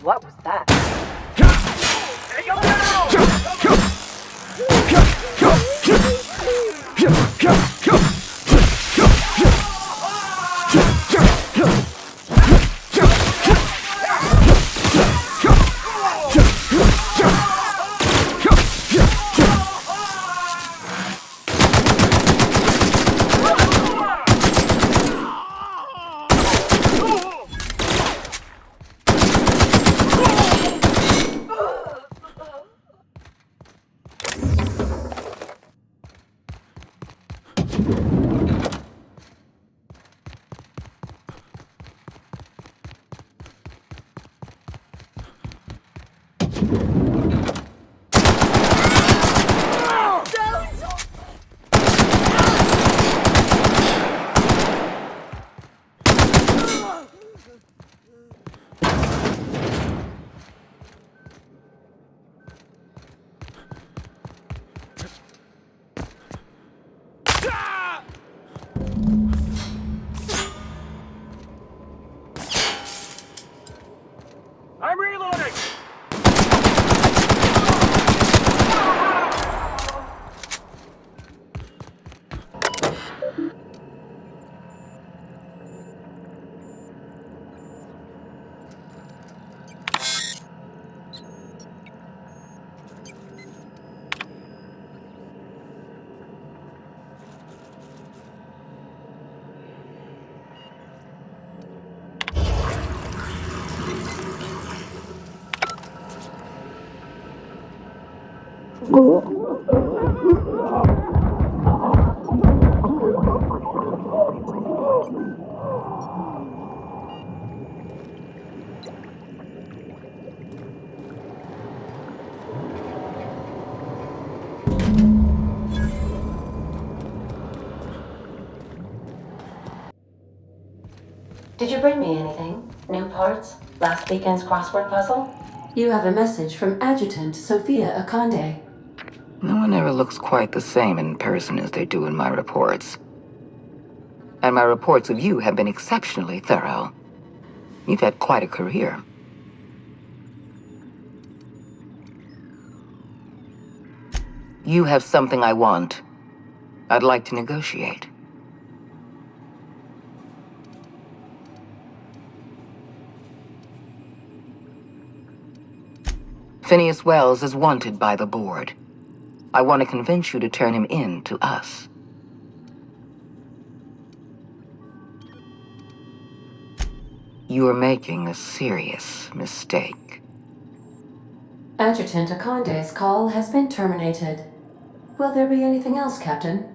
What was that? I'm reloading! Did you bring me anything? New parts? Last weekend's crossword puzzle? You have a message from Adjutant Sophia Akande. No one ever looks quite the same in person as they do in my reports. And my reports of you have been exceptionally thorough. You've had quite a career. You have something I want. I'd like to negotiate. Phineas Wells is wanted by the board. I want to convince you to turn him in to us. You are making a serious mistake. Adjutant Akande's call has been terminated. Will there be anything else, Captain?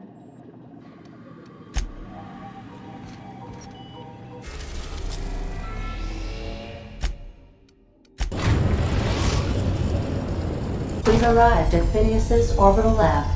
We've arrived at Phineas's orbital lab.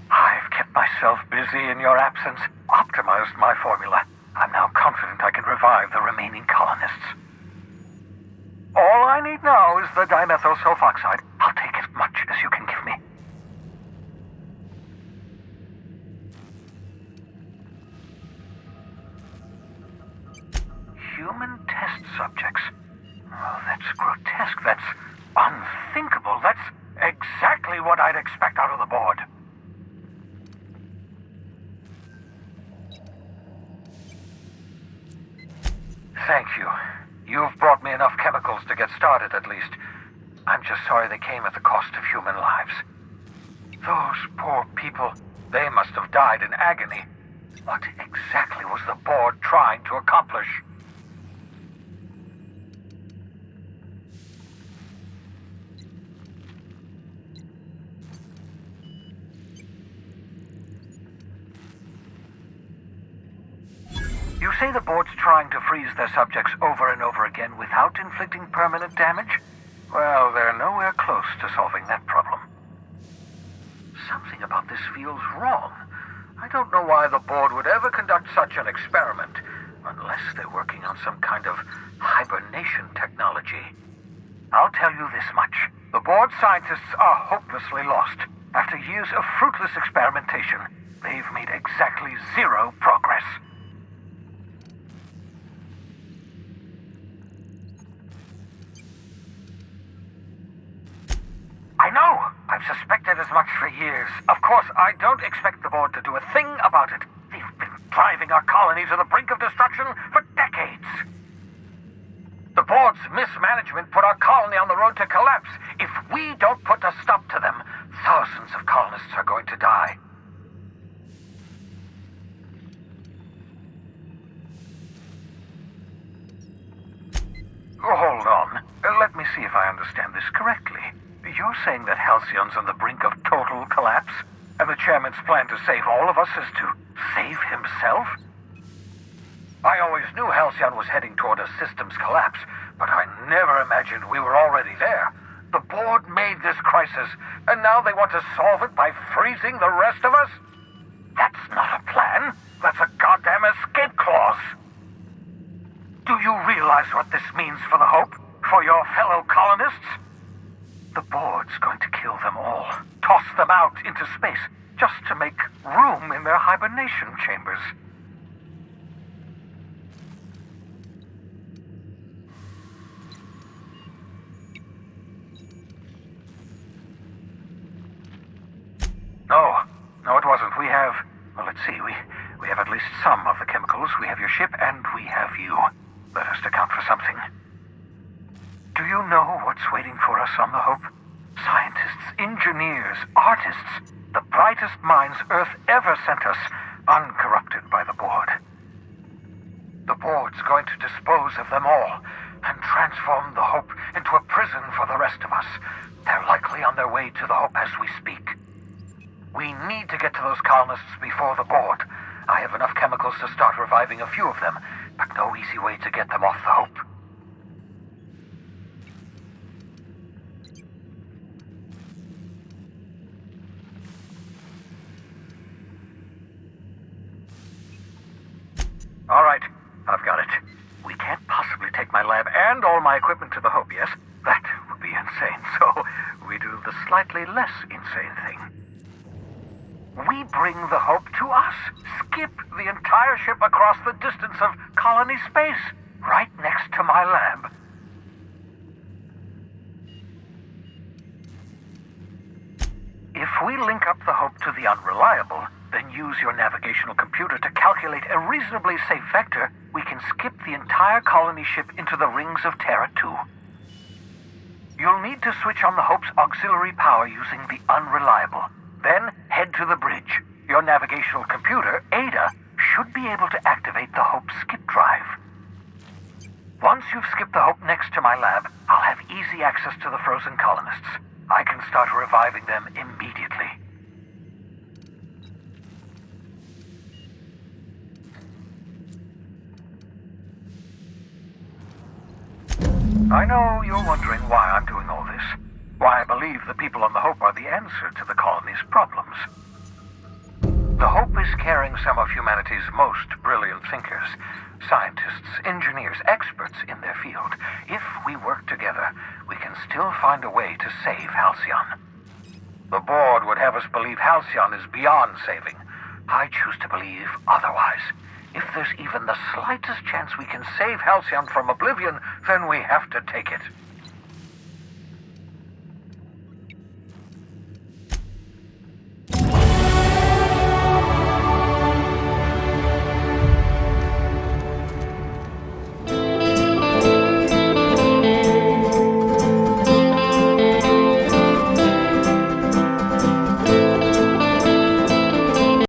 I've kept myself busy in your absence, optimized my formula. I'm now confident I can revive the remaining colonists. All I need now is the dimethyl sulfoxide. I'll take as much as you can give me. Human test subjects. Oh, that's grotesque. That's unthinkable. That's exactly what I'd expect out of the board. Thank you. You've brought me enough chemicals to get started, at least. I'm just sorry they came at the cost of human lives. Those poor people, they must have died in agony. What exactly was the board trying to accomplish? You say the board's trying to freeze their subjects over and over again without inflicting permanent damage? Well, they're nowhere close to solving that problem. Something about this feels wrong. I don't know why the board would ever conduct such an experiment, unless they're working on some kind of hibernation technology. I'll tell you this much. The board scientists are hopelessly lost. After years of fruitless experimentation, they've made exactly zero progress. I know! I've suspected as much for years. Of course, I don't expect the board to do a thing about it. They've been driving our colony to the brink of destruction for decades. The board's mismanagement put our colony on the road to collapse. If we don't put a stop to them, thousands of colonists are going to die. Oh, hold on. Let me see if I understand this correctly. You're saying that Halcyon's on the brink of total collapse, and the chairman's plan to save all of us is to save himself? I always knew Halcyon was heading toward a systems collapse, but I never imagined we were already there. The board made this crisis, and now they want to solve it by freezing the rest of us? That's not a plan. That's a goddamn escape clause. Do you realize what this means for the Hope? For your fellow colonists? The board's going to kill them all, toss them out into space, just to make room in their hibernation chambers. No, it wasn't. We have, well, let's see, we have at least some of the chemicals. We have your ship, and we have you. That has to count for something. Do you know what's waiting for us on the Hope? Scientists, engineers, artists, the brightest minds Earth ever sent us, uncorrupted by the board. The board's going to dispose of them all and transform the Hope into a prison for the rest of us. They're likely on their way to the Hope as we speak. We need to get to those colonists before the board. I have enough chemicals to start reviving a few of them, but no easy way to get them off the Hope. All right, I've got it. We can't possibly take my lab and all my equipment to the Hope, yes? That would be insane, so we do the slightly less insane thing. We bring the Hope to us. Skip the entire ship across the distance of colony space, right next to my lab. If we link up the Hope to the Unreliable, then use your navigational computer to calculate a reasonably safe vector, we can skip the entire colony ship into the rings of Terra 2. You'll need to switch on the Hope's auxiliary power using the Unreliable. Then head to the bridge. Your navigational computer, Ada, should be able to activate the Hope's skip drive. Once you've skipped the Hope next to my lab, I'll have easy access to the frozen colonists. I can start reviving them immediately. I know you're wondering why I'm doing all this. Why I believe the people on the Hope are the answer to the colony's problems. The Hope is carrying some of humanity's most brilliant thinkers, scientists, engineers, experts in their field. If we work together, we can still find a way to save Halcyon. The board would have us believe Halcyon is beyond saving. I choose to believe otherwise. If there's even the slightest chance we can save Halcyon from oblivion, then we have to take it.